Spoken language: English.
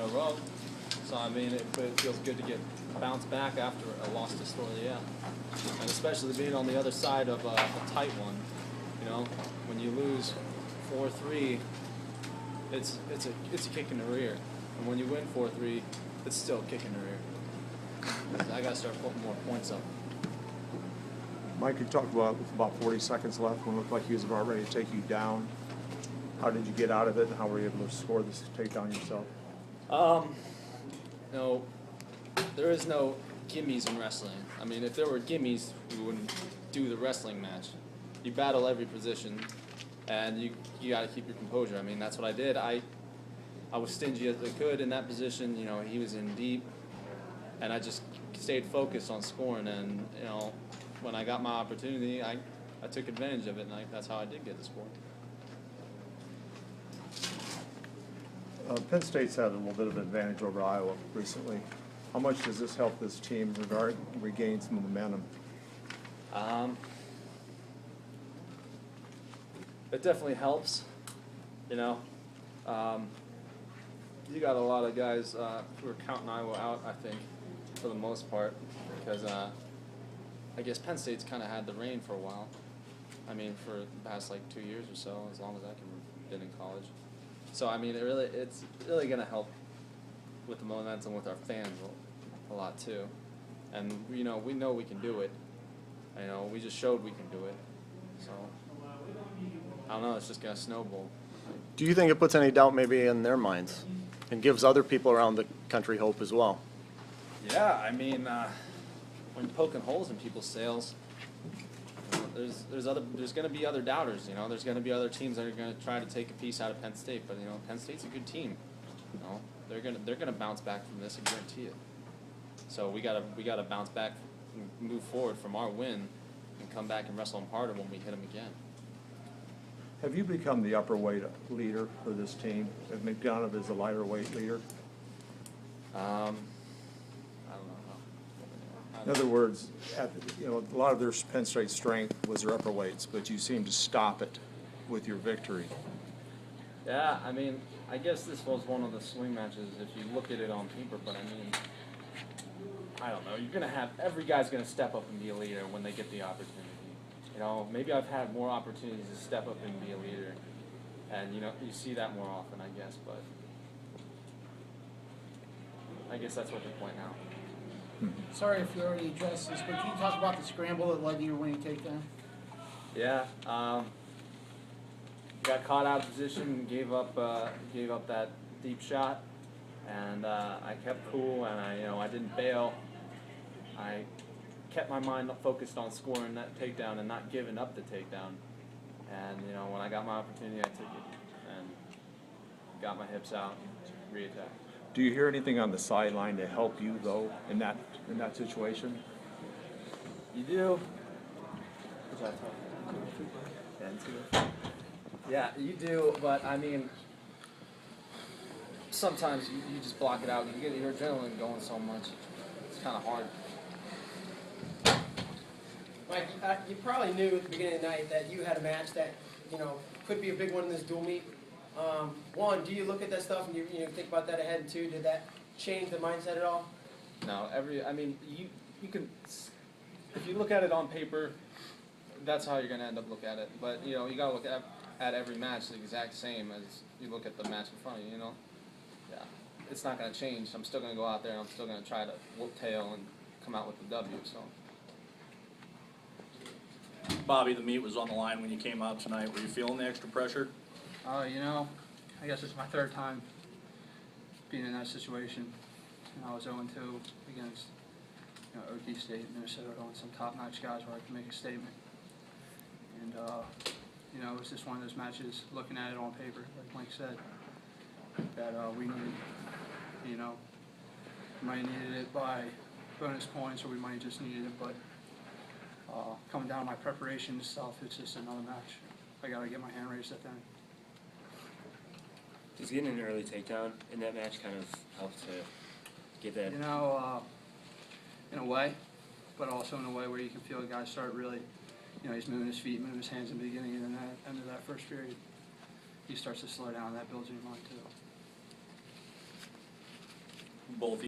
a row. So, I mean, it feels good to get bounced back after a loss to Story, yeah. And especially being on the other side of a tight one. You know, when you lose 4-3, it's a kick in the rear. And when you win 4-3, it's still a kick in the rear. I got to start putting more points up. Mike, you talked about with about 40 seconds left when it looked like he was about ready to take you down. How did you get out of it, and how were you able to score this takedown yourself? No, there is no gimmies in wrestling. I mean, if there were gimmies, we wouldn't do the wrestling match. You battle every position, and you got to keep your composure. I mean, that's what I did. I was stingy as I could in that position. You know, he was in deep, and I just stayed focused on scoring. And you know, when I got my opportunity, I took advantage of it, and that's how I did get the score. Penn State's had a little bit of an advantage over Iowa recently. How much does this help this team regain some momentum? It definitely helps, you know. You got a lot of guys who are counting Iowa out, I think, for the most part, because I guess Penn State's kind of had the reign for a while. I mean, for the past like 2 years or so, as long as I can been in college. So I mean, it's really gonna help with the momentum with our fans a lot too, and you know we can do it. You know, we just showed we can do it. So I don't know, it's just gonna snowball. Do you think it puts any doubt maybe in their minds and gives other people around the country hope as well? Yeah, I mean, when you're poking holes in people's sails, there's going to be other doubters. You know, there's going to be other teams that are going to try to take a piece out of Penn State. But you know, Penn State's a good team. You know, they're gonna bounce back from this. I guarantee it. So we gotta bounce back, and move forward from our win, and come back and wrestle them harder when we hit them again. Have you become the upper weight leader for this team? If McDonough is the lighter weight leader? I don't know. In other words, a lot of their Penn State strength was their upper weights, but you seem to stop it with your victory. Yeah, I mean, I guess this was one of the swing matches if you look at it on paper, but I mean, I don't know. You're going to have, every guy's going to step up and be a leader when they get the opportunity. You know, maybe I've had more opportunities to step up and be a leader, and you know, you see that more often, I guess, but I guess that's what they're pointing out. Sorry if you already addressed this, but can you talk about the scramble that led to your winning takedown? Yeah, got caught out of position, gave up that deep shot, and I kept cool, and I didn't bail. I kept my mind focused on scoring that takedown and not giving up the takedown. And you know, when I got my opportunity, I took it and got my hips out, re-attacked. Do you hear anything on the sideline to help you though in that situation? You do. Yeah, you do, but I mean, sometimes you just block it out. You get your adrenaline going so much, it's kind of hard. Mike, you probably knew at the beginning of the night that you had a match that, you know, could be a big one in this dual meet. One, do you look at that stuff and you think about that ahead? And two, did that change the mindset at all? No, you can, if you look at it on paper, that's how you're going to end up looking at it. But, you know, you got to look at every match the exact same as you look at the match in front of you, you know? Yeah, it's not going to change. I'm still going to go out there and I'm still going to try to whoop tail and come out with the W, so. Bobby, the meet was on the line when you came out tonight. Were you feeling the extra pressure? You know, I guess it's my third time being in that situation. I was 0-2 against OT State, Minnesota, on some top-notch guys where I could make a statement. And, it was just one of those matches, looking at it on paper, like Mike said, that we needed, we might have needed it by bonus points or we might have just needed it, but coming down to my preparation stuff, it's just another match. I got to get my hand raised at the end. Does getting an early takedown in that match kind of help to get that? In a way, but also in a way where you can feel the guy start really, he's moving his feet, moving his hands in the beginning, and then at the end of that first period, he starts to slow down. That builds in your mind too. both